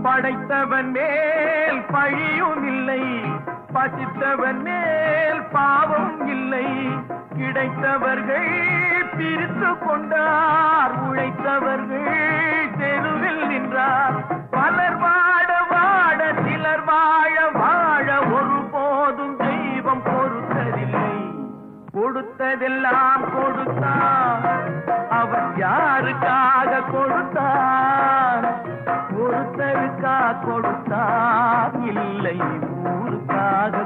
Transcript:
படைத்தவன் மேல் பழியும் இல்லை, பசித்தவன் மேல் பாவம் இல்லை. கிடைத்தவர்கள் பிரித்து கொண்டார், உழைத்தவர்கள் தெருவில் நின்றார். பலர் வாட வாட சிலர் வாழ வாழ ஒருபோதும் தெய்வம் பொறுத்ததில்லை. கொடுத்ததெல்லாம் கொடுத்தான், அவன் யாருக்காக கொடுத்தான்? ஒருத்தருக்காக கொடுத்தான், இல்லை ஊருக்காக